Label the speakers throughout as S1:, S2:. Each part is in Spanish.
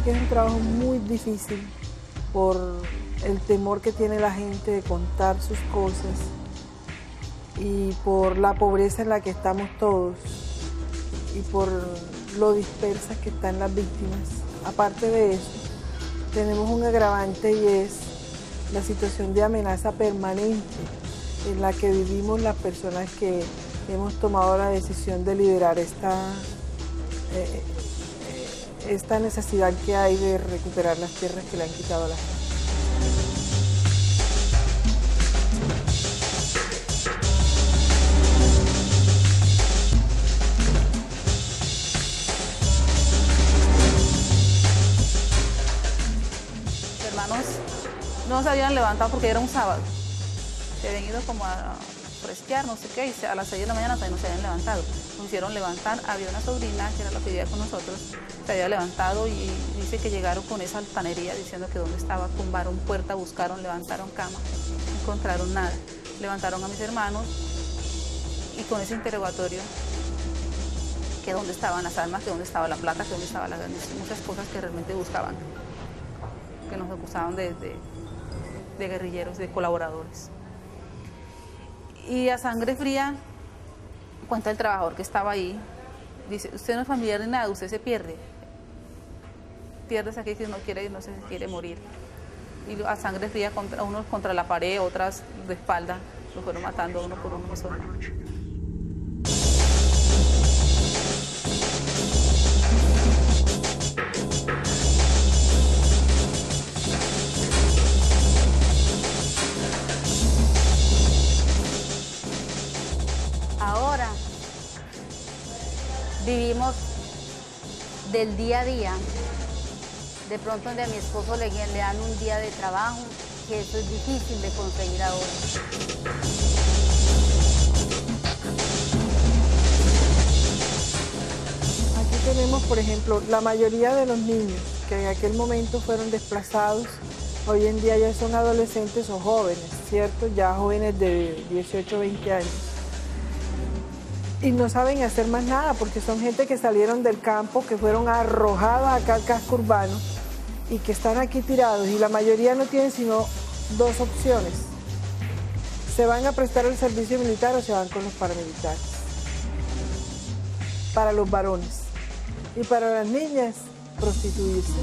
S1: que es un trabajo muy difícil por el temor que tiene la gente de contar sus cosas y por la pobreza en la que estamos todos y por lo dispersas que están las víctimas. Aparte de eso, tenemos un agravante y es la situación de amenaza permanente en la que vivimos las personas que hemos tomado la decisión de liderar esta necesidad que hay de recuperar las tierras que le han quitado a la gente.
S2: Mis hermanos no se habían levantado porque era un sábado. Se habían ido como a fresquear, no sé qué, y a las 6 de la mañana todavía no se habían levantado. Nos hicieron levantar, había una sobrina que era la que vivía con nosotros, se había levantado y dice que llegaron con esa altanería diciendo que dónde estaba, tumbaron puerta, buscaron, levantaron cama, no encontraron nada. Levantaron a mis hermanos y con ese interrogatorio, que dónde estaban las armas, que dónde estaba la plata, que dónde estaban muchas cosas que realmente buscaban, que nos acusaban de guerrilleros, de colaboradores. Y a sangre fría, cuenta el trabajador que estaba ahí, dice, usted no es familiar ni nada, usted se pierde. Pierdes aquí que no se quiere morir. Y a sangre fría, unos contra la pared, otras de espalda, lo fueron matando uno por uno.
S3: Ahora vivimos del día a día, de pronto donde a mi esposo le dan un día de trabajo, que eso es difícil de conseguir ahora.
S1: Aquí tenemos, por ejemplo, la mayoría de los niños que en aquel momento fueron desplazados, hoy en día ya son adolescentes o jóvenes, ¿cierto? Ya jóvenes de 18 o 20 años. Y no saben hacer más nada porque son gente que salieron del campo, que fueron arrojados acá al casco urbano y que están aquí tirados y la mayoría no tienen sino dos opciones. Se van a prestar el servicio militar o se van con los paramilitares. Para los varones. Y para las niñas, prostituirse.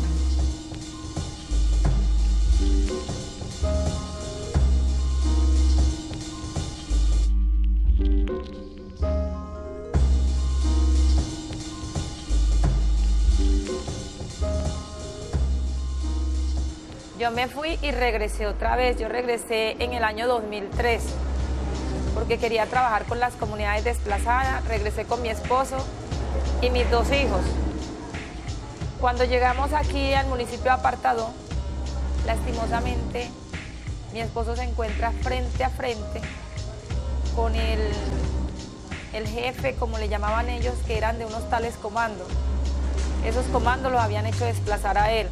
S4: Yo me fui y regresé otra vez. Yo regresé en el año 2003 porque quería trabajar con las comunidades desplazadas. Regresé con mi esposo y mis 2 hijos. Cuando llegamos aquí al municipio de Apartadó, lastimosamente mi esposo se encuentra frente a frente con el jefe, como le llamaban ellos, que eran de unos tales comandos. Esos comandos los habían hecho desplazar a él.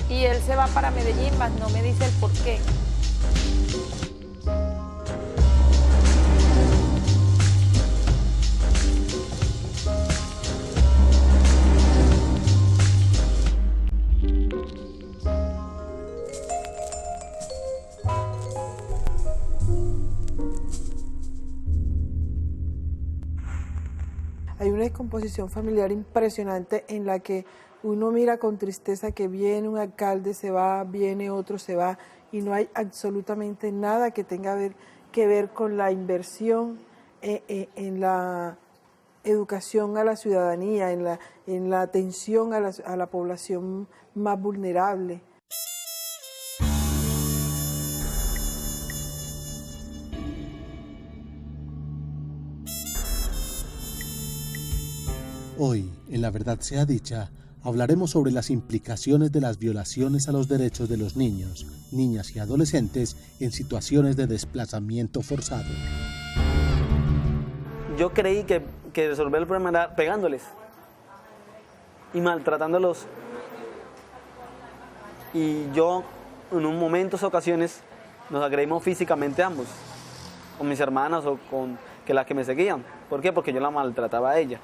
S4: Y él se va para Medellín, mas no me dice el por qué.
S1: Hay una descomposición familiar impresionante en la que uno mira con tristeza que viene un alcalde, se va, viene otro, se va, y no hay absolutamente nada que tenga que ver con la inversión en la educación a la ciudadanía, en la atención a la población más vulnerable.
S5: Hoy, en La Verdad Sea Dicha, hablaremos sobre las implicaciones de las violaciones a los derechos de los niños, niñas y adolescentes en situaciones de desplazamiento forzado.
S6: Yo creí que resolver el problema era pegándoles y maltratándolos. Y yo, en un momento, ocasiones, nos agredimos físicamente ambos, con mis hermanas o con las que me seguían. ¿Por qué? Porque yo la maltrataba a ella.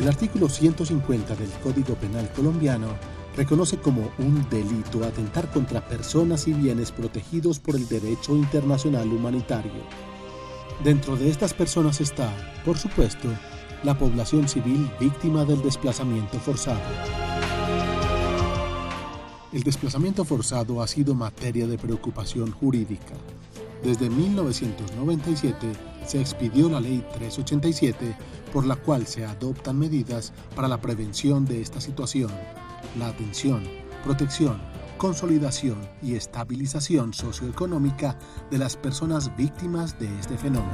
S5: El artículo 150 del Código Penal colombiano reconoce como un delito atentar contra personas y bienes protegidos por el derecho internacional humanitario. Dentro de estas personas está, por supuesto, la población civil víctima del desplazamiento forzado. El desplazamiento forzado ha sido materia de preocupación jurídica. Desde 1997 se expidió la Ley 387, por la cual se adoptan medidas para la prevención de esta situación, la atención, protección, consolidación y estabilización socioeconómica de las personas víctimas de este fenómeno.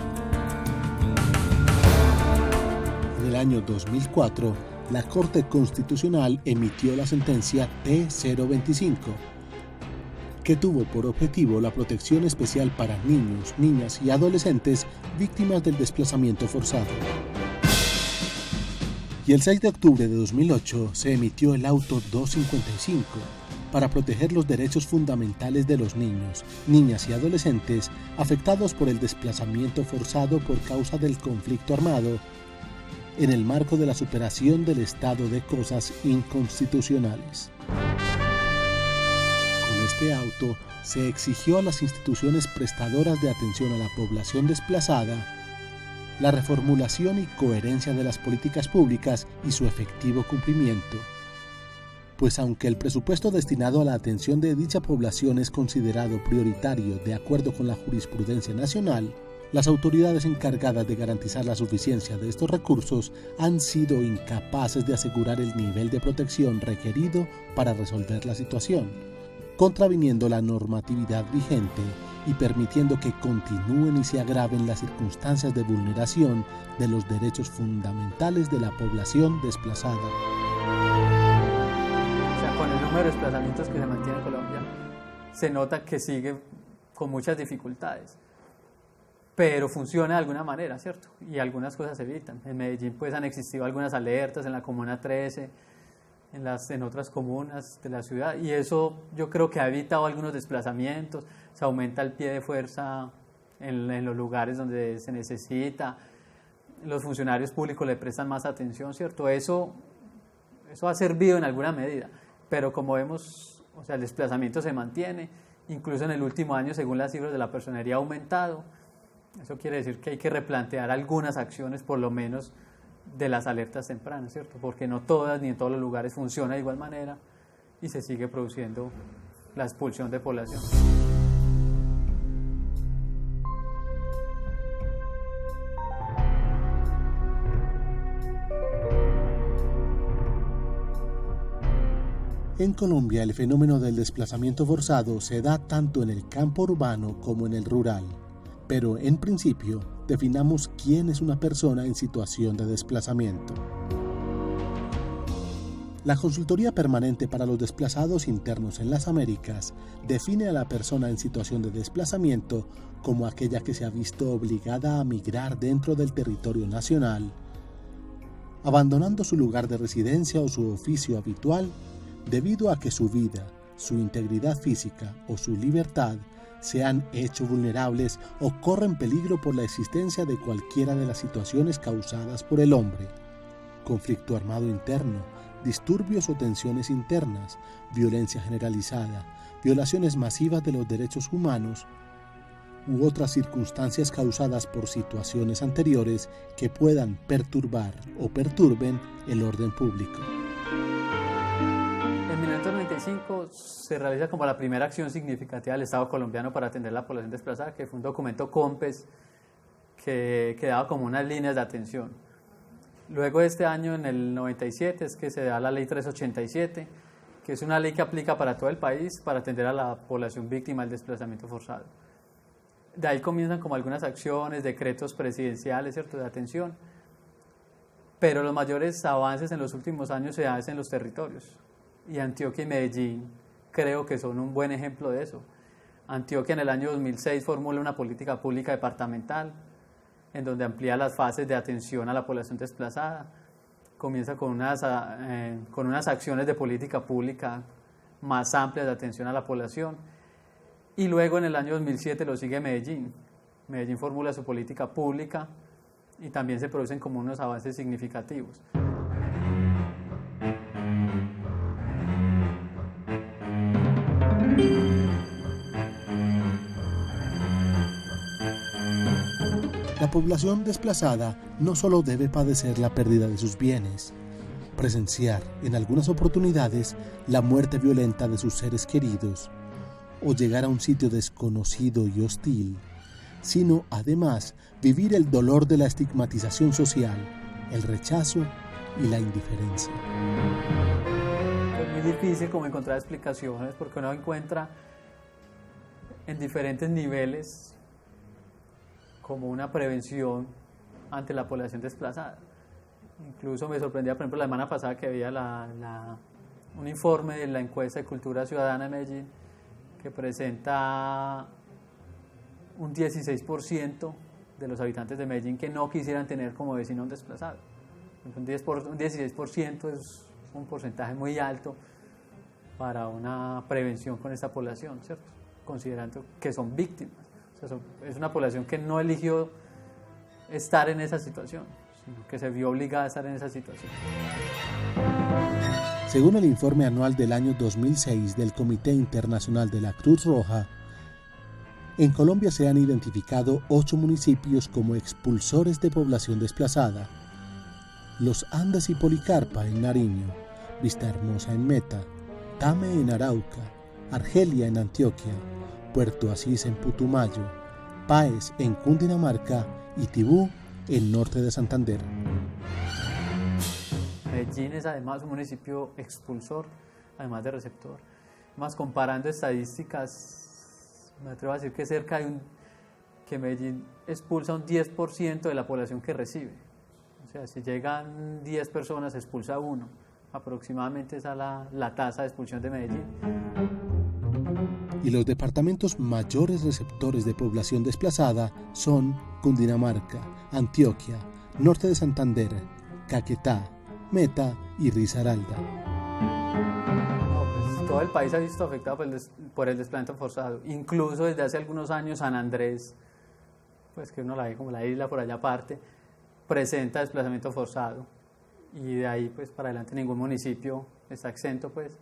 S5: En el año 2004, la Corte Constitucional emitió la sentencia T025, que tuvo por objetivo la protección especial para niños, niñas y adolescentes víctimas del desplazamiento forzado. Y el 6 de octubre de 2008 se emitió el Auto 255 para proteger los derechos fundamentales de los niños, niñas y adolescentes afectados por el desplazamiento forzado por causa del conflicto armado en el marco de la superación del estado de cosas inconstitucionales. Con este auto se exigió a las instituciones prestadoras de atención a la población desplazada la reformulación y coherencia de las políticas públicas y su efectivo cumplimiento, pues aunque el presupuesto destinado a la atención de dicha población es considerado prioritario de acuerdo con la jurisprudencia nacional, las autoridades encargadas de garantizar la suficiencia de estos recursos han sido incapaces de asegurar el nivel de protección requerido para resolver la situación, contraviniendo la normatividad vigente y permitiendo que continúen y se agraven las circunstancias de vulneración de los derechos fundamentales de la población desplazada.
S7: O sea, con el número de desplazamientos que se mantiene en Colombia, se nota que sigue con muchas dificultades, pero funciona de alguna manera, ¿cierto? Y algunas cosas se evitan. En Medellín pues han existido algunas alertas, en la Comuna 13, en otras comunas de la ciudad, y eso yo creo que ha evitado algunos desplazamientos. Se aumenta el pie de fuerza en los lugares donde se necesita, los funcionarios públicos le prestan más atención, ¿cierto? Eso ha servido en alguna medida, pero como vemos, o sea, el desplazamiento se mantiene, incluso en el último año, según las cifras de la personería, ha aumentado. Eso quiere decir que hay que replantear algunas acciones, por lo menos, de las alertas tempranas, ¿cierto? Porque no todas ni en todos los lugares funciona de igual manera y se sigue produciendo la expulsión de población.
S5: En Colombia, el fenómeno del desplazamiento forzado se da tanto en el campo urbano como en el rural. Pero, en principio, definamos quién es una persona en situación de desplazamiento. La Consultoría Permanente para los Desplazados Internos en las Américas define a la persona en situación de desplazamiento como aquella que se ha visto obligada a migrar dentro del territorio nacional, abandonando su lugar de residencia o su oficio habitual, debido a que su vida, su integridad física o su libertad se han hecho vulnerables o corren peligro por la existencia de cualquiera de las situaciones causadas por el hombre: conflicto armado interno, disturbios o tensiones internas, violencia generalizada, violaciones masivas de los derechos humanos u otras circunstancias causadas por situaciones anteriores que puedan perturbar o perturben el orden público.
S7: En 1995 se realiza como la primera acción significativa del Estado colombiano para atender a la población desplazada, que fue un documento COMPES que daba como unas líneas de atención. Luego de este año, en el 97, es que se da la Ley 387, que es una ley que aplica para todo el país para atender a la población víctima del desplazamiento forzado. De ahí comienzan como algunas acciones, decretos presidenciales, ¿cierto?, de atención, pero los mayores avances en los últimos años se hacen en los territorios. Y Antioquia y Medellín creo que son un buen ejemplo de eso. Antioquia en el año 2006 formula una política pública departamental en donde amplía las fases de atención a la población desplazada, comienza con unas acciones de política pública más amplias de atención a la población, y luego en el año 2007 lo sigue Medellín. Medellín formula su política pública y también se producen como unos avances significativos.
S5: población desplazada no solo debe padecer la pérdida de sus bienes, presenciar en algunas oportunidades la muerte violenta de sus seres queridos o llegar a un sitio desconocido y hostil, sino además vivir el dolor de la estigmatización social, el rechazo y la indiferencia.
S7: Es muy difícil como encontrar explicaciones porque uno encuentra en diferentes niveles como una prevención ante la población desplazada. Incluso me sorprendía, por ejemplo, la semana pasada que veía un informe de la encuesta de cultura ciudadana de Medellín que presenta un 16% de los habitantes de Medellín que no quisieran tener como vecino a un desplazado. Un 16% es un porcentaje muy alto para una prevención con esta población, ¿cierto? Considerando que son víctimas. O sea, es una población que no eligió estar en esa situación, sino que se vio obligada a estar en esa situación.
S5: Según el informe anual del año 2006 del Comité Internacional de la Cruz Roja, en Colombia se han identificado 8 municipios como expulsores de población desplazada: Los Andes y Policarpa en Nariño, Vistahermosa en Meta, Tame en Arauca, Argelia en Antioquia, Puerto Asís en Putumayo, Páez en Cundinamarca y Tibú en norte de Santander.
S7: Medellín es además un municipio expulsor, además de receptor. Más comparando estadísticas, me atrevo a decir que que Medellín expulsa un 10% de la población que recibe. O sea, si llegan 10 personas, expulsa 1. Aproximadamente esa es la tasa de expulsión de Medellín.
S5: Y los departamentos mayores receptores de población desplazada son Cundinamarca, Antioquia, norte de Santander, Caquetá, Meta y Risaralda.
S7: Pues, todo el país ha visto afectado por el desplazamiento forzado. Incluso desde hace algunos años San Andrés, pues que uno la ve como la isla por allá aparte, presenta desplazamiento forzado. Y de ahí pues para adelante ningún municipio está exento, pues.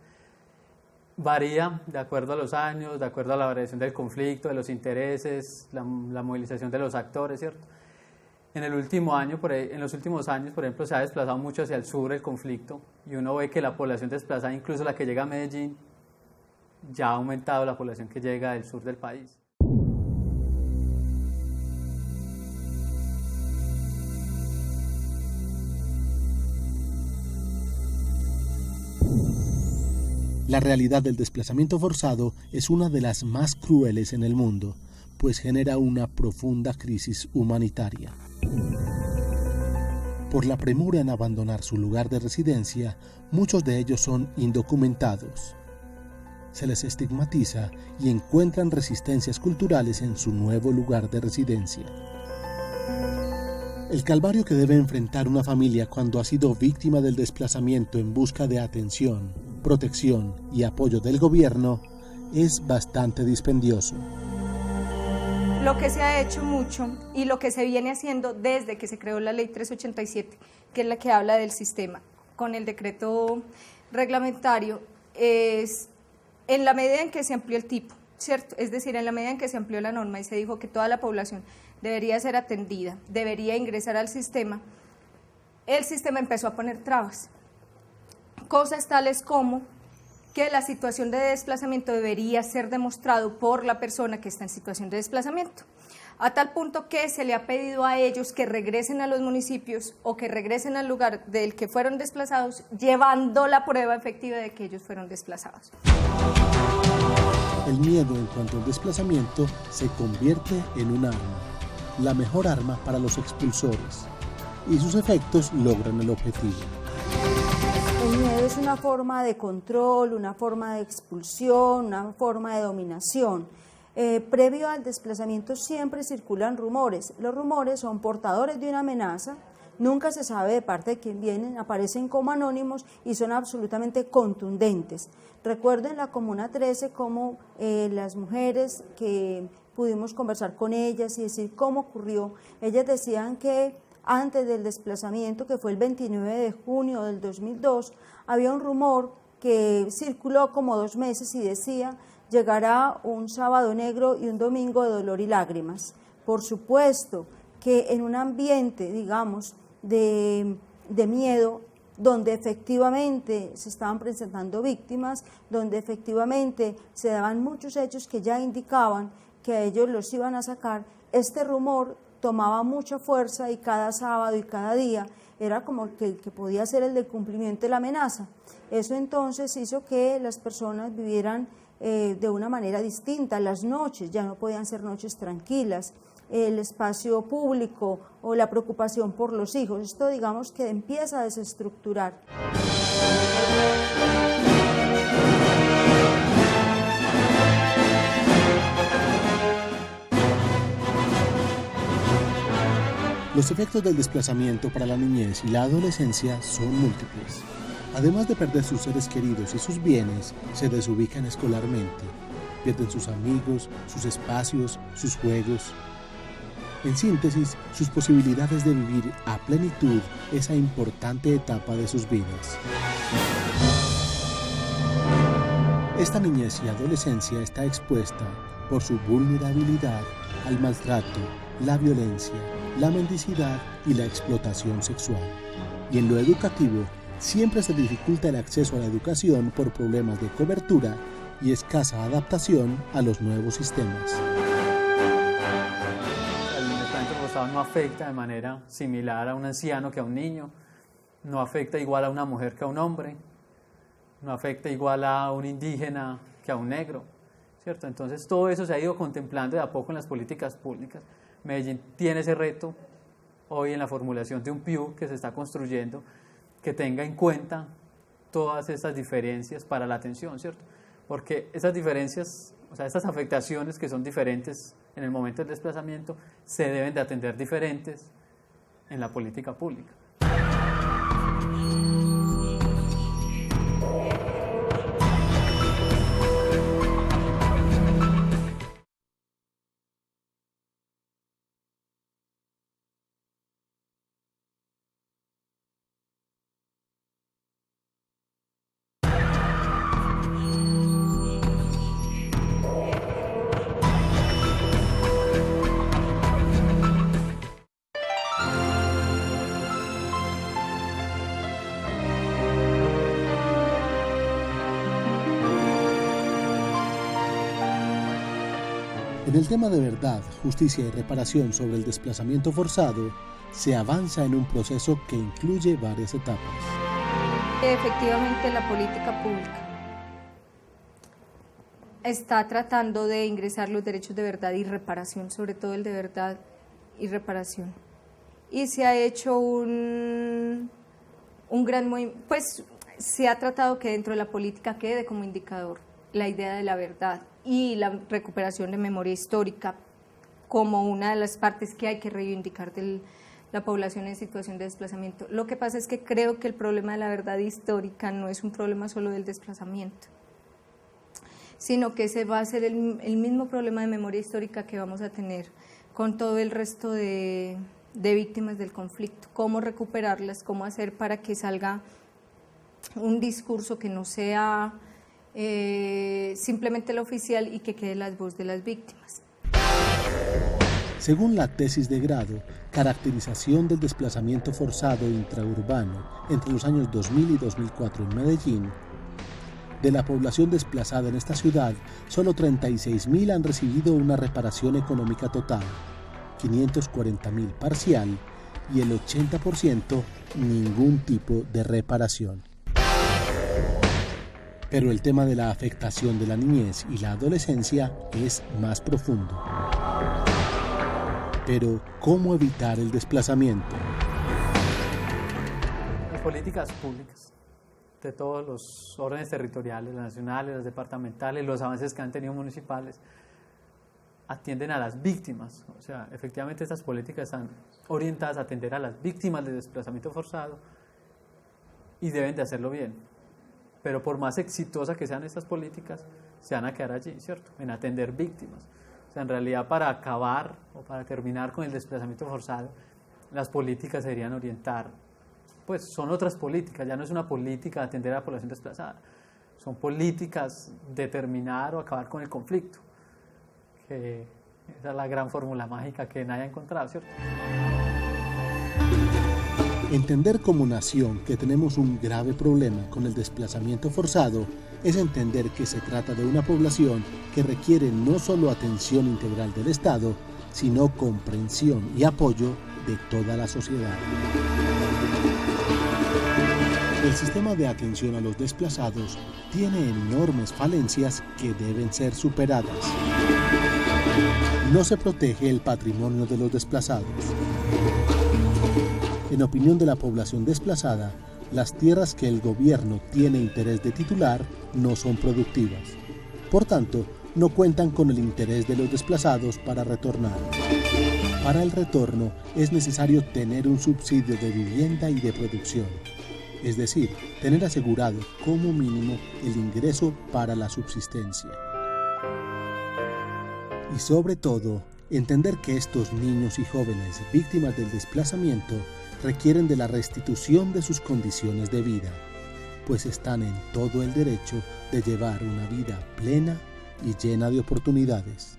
S7: Varía de acuerdo a los años, de acuerdo a la variación del conflicto, de los intereses, la movilización de los actores, ¿cierto? En los últimos años, por ejemplo, se ha desplazado mucho hacia el sur el conflicto y uno ve que la población desplazada, incluso la que llega a Medellín, ya ha aumentado la población que llega del sur del país.
S5: La realidad del desplazamiento forzado es una de las más crueles en el mundo, pues genera una profunda crisis humanitaria. Por la premura en abandonar su lugar de residencia, muchos de ellos son indocumentados. Se les estigmatiza y encuentran resistencias culturales en su nuevo lugar de residencia. El calvario que debe enfrentar una familia cuando ha sido víctima del desplazamiento en busca de atención, protección y apoyo del gobierno es bastante dispendioso.
S8: Lo que se ha hecho mucho y lo que se viene haciendo desde que se creó la ley 387, que es la que habla del sistema, con el decreto reglamentario, es en la medida en que se amplió el tipo, ¿cierto? Es decir, en la medida en que se amplió la norma y se dijo que toda la población debería ser atendida, debería ingresar al sistema, el sistema empezó a poner trabas. Cosas tales como que la situación de desplazamiento debería ser demostrado por la persona que está en situación de desplazamiento, a tal punto que se le ha pedido a ellos que regresen a los municipios o que regresen al lugar del que fueron desplazados, llevando la prueba efectiva de que ellos fueron desplazados.
S5: El miedo en cuanto al desplazamiento se convierte en un arma, la mejor arma para los expulsores, y sus efectos logran el objetivo.
S9: El miedo es una forma de control, una forma de expulsión, una forma de dominación. Previo al desplazamiento siempre circulan rumores. Los rumores son portadores de una amenaza, nunca se sabe de parte de quién vienen, aparecen como anónimos y son absolutamente contundentes. Recuerdo en la Comuna 13 cómo las mujeres que pudimos conversar con ellas y decir cómo ocurrió, ellas decían que antes del desplazamiento, que fue el 29 de junio del 2002, había un rumor que circuló como 2 meses y decía: llegará un sábado negro y un domingo de dolor y lágrimas. Por supuesto que en un ambiente, digamos, de miedo, donde efectivamente se estaban presentando víctimas, donde efectivamente se daban muchos hechos que ya indicaban que a ellos los iban a sacar, este rumor tomaba mucha fuerza y cada sábado y cada día era como que el que podía ser el del cumplimiento de la amenaza. Eso entonces hizo que las personas vivieran de una manera distinta. Las noches ya no podían ser noches tranquilas, el espacio público o la preocupación por los hijos. Esto, digamos, que empieza a desestructurar.
S5: Los efectos del desplazamiento para la niñez y la adolescencia son múltiples. Además de perder sus seres queridos y sus bienes, se desubican escolarmente, pierden sus amigos, sus espacios, sus juegos. En síntesis, sus posibilidades de vivir a plenitud esa importante etapa de sus vidas. Esta niñez y adolescencia está expuesta por su vulnerabilidad al maltrato, la violencia, la mendicidad y la explotación sexual. Y en lo educativo, siempre se dificulta el acceso a la educación por problemas de cobertura y escasa adaptación a los nuevos sistemas.
S7: El desplazamiento forzado no afecta de manera similar a un anciano que a un niño, no afecta igual a una mujer que a un hombre, no afecta igual a un indígena que a un negro, ¿cierto? Entonces todo eso se ha ido contemplando de a poco en las políticas públicas. Medellín tiene ese reto hoy en la formulación de un PIU que se está construyendo, que tenga en cuenta todas estas diferencias para la atención, ¿cierto? Porque esas diferencias, o sea, estas afectaciones que son diferentes en el momento del desplazamiento, se deben de atender diferentes en la política pública.
S5: En el tema de verdad, justicia y reparación sobre el desplazamiento forzado, se avanza en un proceso que incluye varias etapas.
S8: Efectivamente, la política pública está tratando de ingresar los derechos de verdad y reparación, sobre todo el de verdad y reparación. Y se ha hecho un gran movimiento, pues se ha tratado que dentro de la política quede como indicador la idea de la verdad y la recuperación de memoria histórica como una de las partes que hay que reivindicar de la población en situación de desplazamiento. Lo que pasa es que creo que el problema de la verdad histórica no es un problema solo del desplazamiento, sino que ese va a ser el mismo problema de memoria histórica que vamos a tener con todo el resto de víctimas del conflicto. Cómo recuperarlas, cómo hacer para que salga un discurso que no sea simplemente el oficial y que quede la voz de las víctimas.
S5: Según la tesis de grado, Caracterización del desplazamiento forzado intraurbano entre los años 2000 y 2004 en Medellín, de la población desplazada en esta ciudad, solo 36.000 han recibido una reparación económica total, 540.000 parcial y el 80% ningún tipo de reparación. Pero el tema de la afectación de la niñez y la adolescencia es más profundo. Pero, ¿cómo evitar el desplazamiento?
S7: Las políticas públicas de todos los órdenes territoriales, las nacionales, las departamentales, los avances que han tenido municipales, atienden a las víctimas. O sea, efectivamente estas políticas están orientadas a atender a las víctimas de desplazamiento forzado y deben de hacerlo bien. Pero por más exitosas que sean estas políticas, se van a quedar allí, ¿cierto? En atender víctimas. O sea, en realidad para acabar o para terminar con el desplazamiento forzado, las políticas se deberían orientar, pues son otras políticas, ya no es una política de atender a la población desplazada, son políticas de terminar o acabar con el conflicto, que Esa es la gran fórmula mágica que nadie ha encontrado, ¿cierto?
S5: Entender como nación que tenemos un grave problema con el desplazamiento forzado es entender que se trata de una población que requiere no solo atención integral del Estado, sino comprensión y apoyo de toda la sociedad. El sistema de atención a los desplazados tiene enormes falencias que deben ser superadas. No se protege el patrimonio de los desplazados. En opinión de la población desplazada, las tierras que el gobierno tiene interés de titular no son productivas. Por tanto, no cuentan con el interés de los desplazados para retornar. Para el retorno es necesario tener un subsidio de vivienda y de producción, es decir, tener asegurado como mínimo el ingreso para la subsistencia. Y sobre todo, entender que estos niños y jóvenes víctimas del desplazamiento requieren de la restitución de sus condiciones de vida, pues están en todo el derecho de llevar una vida plena y llena de oportunidades.